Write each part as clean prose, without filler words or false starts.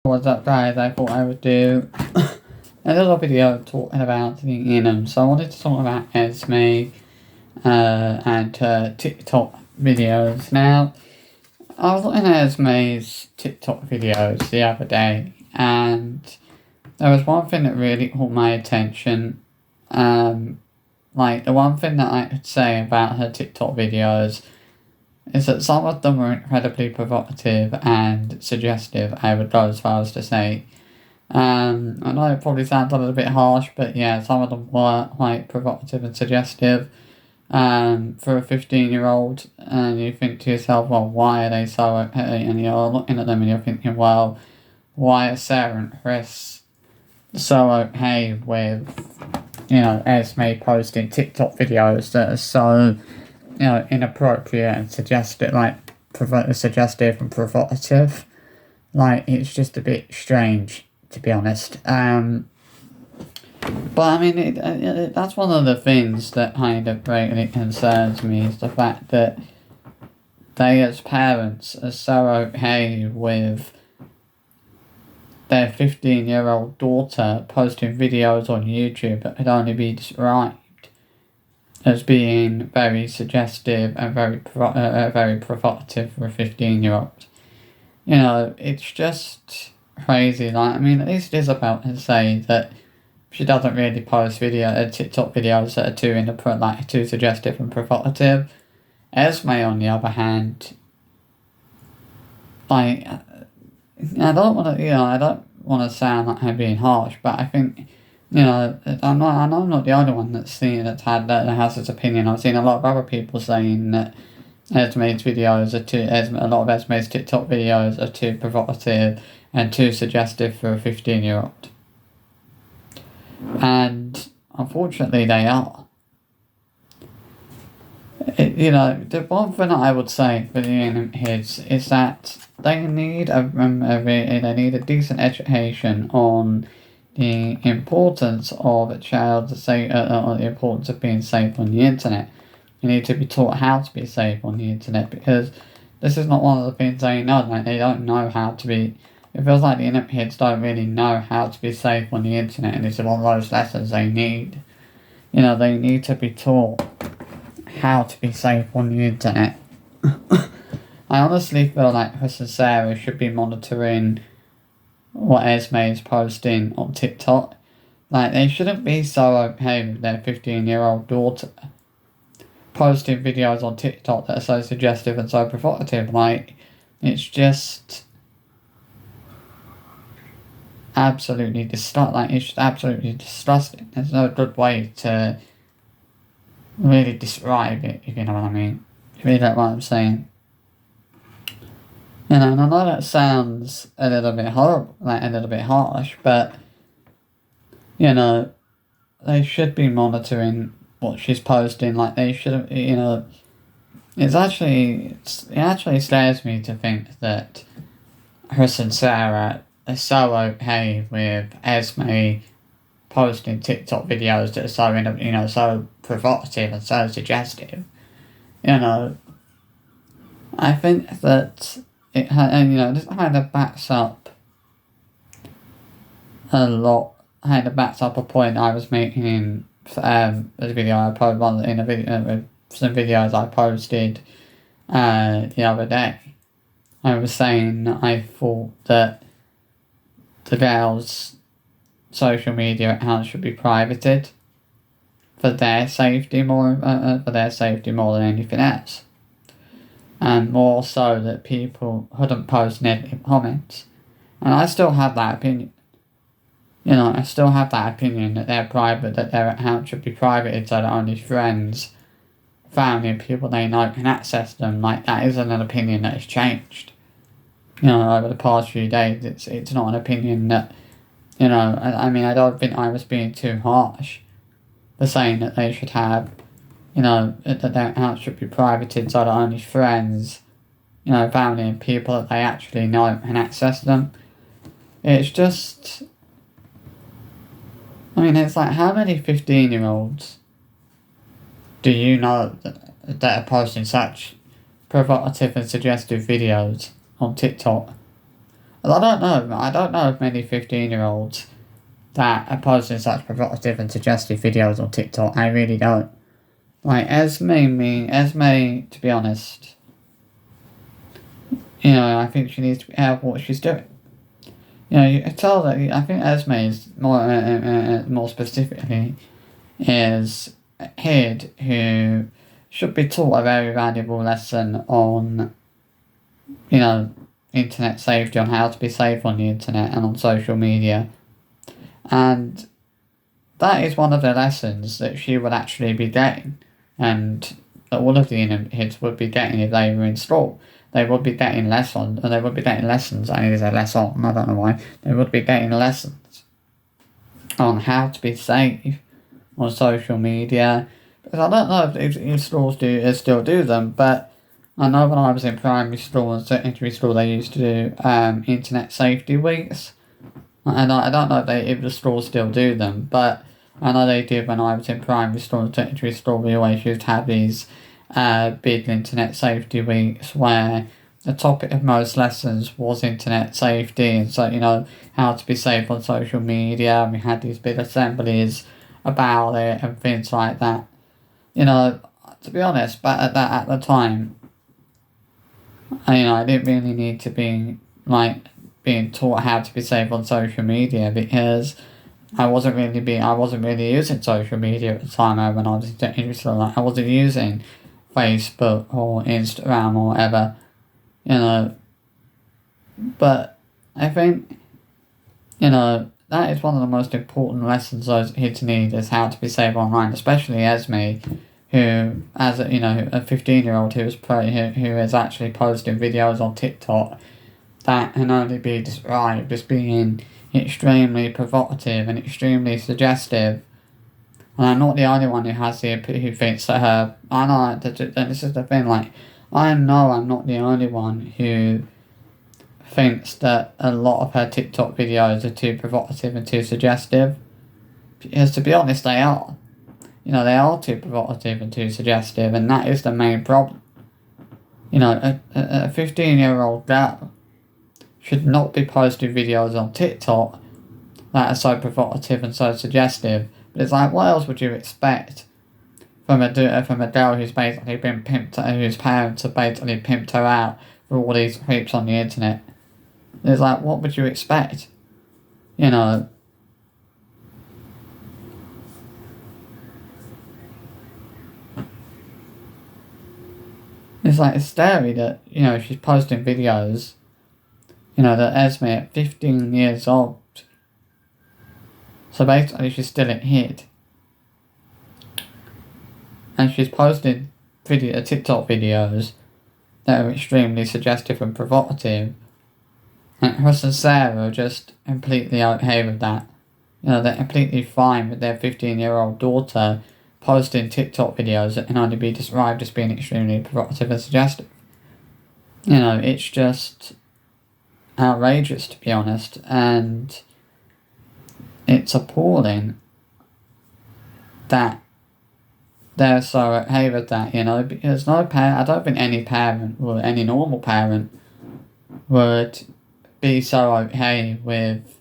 What's up guys, I thought I would do a little video talking about the ingham. So I wanted to talk about Esme and TikTok videos. Now, I was looking at Esme's TikTok videos the other day and there was one thing that really caught my attention. Like the one thing that I could say about her TikTok videos is that some of them were incredibly provocative and suggestive, I would go as far as to say. I know it probably sounds a little bit harsh, but yeah, some of them were quite provocative and suggestive for a 15-year-old, and you think to yourself, well, why are they so okay? And you're looking at them and you're thinking, well, why are Sarah and Chris so okay with, Esme posting TikTok videos that are so inappropriate and suggestive, suggestive and provocative. Like, it's just a bit strange, to be honest. But I mean, that's one of the things that kind of greatly concerns me, is the fact that they as parents are so okay with their 15-year-old daughter posting videos on YouTube that could only be described as being very suggestive and very provocative for a 15-year-old. It's just crazy. Like, I mean, at least Isabel can say that she doesn't really post TikTok videos that are too suggestive and provocative. Esme, on the other hand, like, I don't want to sound like I'm being harsh, but I think, I know I'm not the only one that has this opinion. I've seen a lot of other people saying that Esme's videos a lot of Esme's TikTok videos are too provocative and too suggestive for a 15-year-old. And unfortunately they are. The one thing that I would say for the ingham kids is that they need a decent education on the importance of the importance of being safe on the internet. You need to be taught how to be safe on the internet, because this is not one of the things they know. Like, they don't know how to be. It feels like the ingham kids don't really know how to be safe on the internet, and it's one of those lessons they need. They need to be taught how to be safe on the internet. I honestly feel like Chris and Sarah should be monitoring what Esme is posting on TikTok. Like, they shouldn't be so okay with their 15-year-old daughter posting videos on TikTok that are so suggestive and so provocative. Like, it's just absolutely disgusting. There's no good way to really describe it, if you know what I mean. If you know what I'm saying. And I know that sounds a little bit horrible, like a little bit harsh, but they should be monitoring what she's posting. Like, they should, it actually scares me to think that Chris and Sarah are so okay with Esme posting TikTok videos that are so provocative and so suggestive. I think that this kind of backs up a point I was making in the video I posted, some videos I posted the other day. I was saying I thought that the girls' social media accounts should be privated for their safety more than anything else. And more so that people couldn't post negative comments. And I still have that opinion. I still have that opinion that that their account should be private, so that only friends, family and people they know can access them. Like, that isn't an opinion that has changed. Over the past few days, it's not an opinion that, I mean, I don't think I was being too harsh for saying that they should have, that their accounts should be privated so that only friends, family and people that they actually know can access them. It's just, I mean, it's like, how many 15-year-olds do you know that are posting such provocative and suggestive videos on TikTok And I don't know of many 15-year-olds that are posting such provocative and suggestive videos on TikTok. I really don't. Like, Esme, to be honest, I think she needs to be careful what she's doing. You can tell that, I think Esme is more specifically, is a kid who should be taught a very valuable lesson on, internet safety, on how to be safe on the internet and on social media. And that is one of the lessons that she would actually be getting, and that all of the kids would be getting if they were in school. They would be getting lessons, I need to say lesson, I don't know why. They would be getting lessons on how to be safe on social media. Because I don't know if schools still do them, but I know when I was in primary school and secondary school they used to do internet safety weeks. And I don't know if the schools still do them, but I know they did when I was in primary school and secondary school. We always used to have these big internet safety weeks where the topic of most lessons was internet safety, and so how to be safe on social media, and we had these big assemblies about it and things like that. To be honest, but at the time, I didn't really need to be being taught how to be safe on social media, because I wasn't really using social media at the time when I was in secondary school. I wasn't using Facebook or Instagram or whatever, but I think, that is one of the most important lessons those kids need, is how to be safe online, especially Esme, who, as a 15-year-old who is actually posting videos on TikTok that can only be described as being extremely provocative and extremely suggestive. And I'm not the only one who thinks that her. I know that this is the thing. I know I'm not the only one who thinks that a lot of her TikTok videos are too provocative and too suggestive. Because to be honest, they are. They are too provocative and too suggestive, and that is the main problem. A 15-year-old girl should not be posting videos on TikTok that are so provocative and so suggestive. But it's like, what else would you expect from a girl who's basically been pimped, whose parents have basically pimped her out for all these creeps on the internet? It's like, what would you expect? It's like, it's scary that, she's posting videos, that Esme at 15 years old. So basically she's still a kid. And she's posted TikTok videos that are extremely suggestive and provocative. And Chris and Sarah are just completely okay with that. They're completely fine with their 15-year-old daughter posting TikTok videos that can only be described as being extremely provocative and suggestive. It's just outrageous, to be honest, and it's appalling that they're so okay with that, because I don't think any parent, or any normal parent, would be so okay with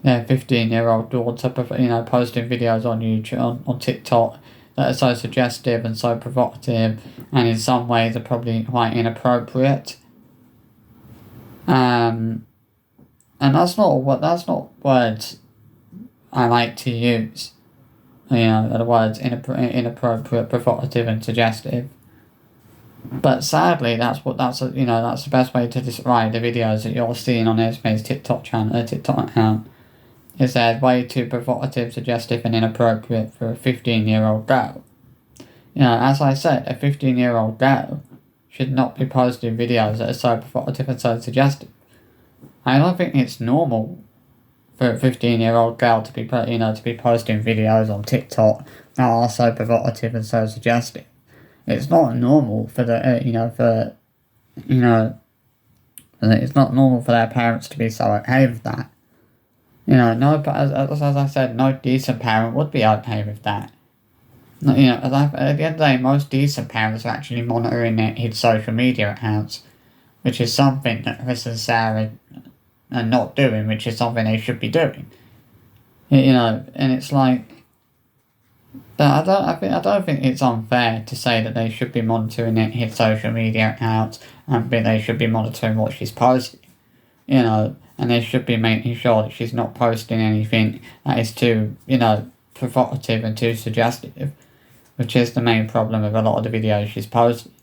their 15-year-old daughter, posting videos on YouTube, on TikTok, that are so suggestive and so provocative, and in some ways are probably quite inappropriate. And that's not words I like to use. The words inappropriate, provocative, and suggestive. But sadly, that's the best way to describe the videos that you're seeing on Esme's TikTok account. Is they're way too provocative, suggestive, and inappropriate for a 15-year-old girl. As I said, a 15-year-old girl should not be posting videos that are so provocative and so suggestive. I don't think it's normal for a 15-year-old girl to be posting videos on TikTok that are so provocative and so suggestive. It's not normal for it's not normal for their parents to be so okay with that. No, but as I said, no decent parent would be okay with that. At the end of the day, most decent parents are actually monitoring their kids' social media accounts, which is something that Chris and Sarah and not doing, which is something they should be doing. You know, and it's like, I don't think it's unfair to say that they should be monitoring his social media accounts, and they should be monitoring what she's posting. You know, and they should be making sure that she's not posting anything that is too, you know, provocative and too suggestive, which is the main problem with a lot of the videos she's posting.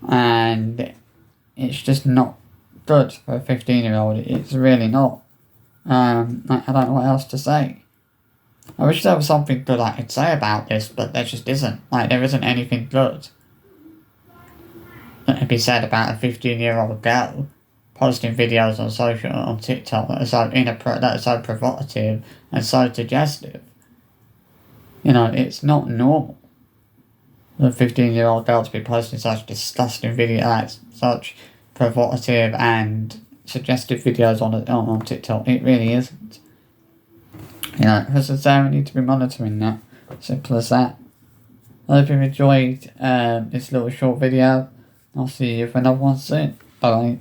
And it's just not good for a 15-year-old. It's really not. I don't know what else to say. I wish there was something good I could say about this, but there just isn't. Like, there isn't anything good that could be said about a 15-year-old girl posting videos on TikTok that are so provocative and so suggestive. You know, it's not normal for a 15-year-old girl to be posting such disgusting videos, such provocative and suggestive videos on TikTok. It really isn't. You know, we need to be monitoring that. Simple as that. I hope you enjoyed this little short video. I'll see you for another one soon. Bye.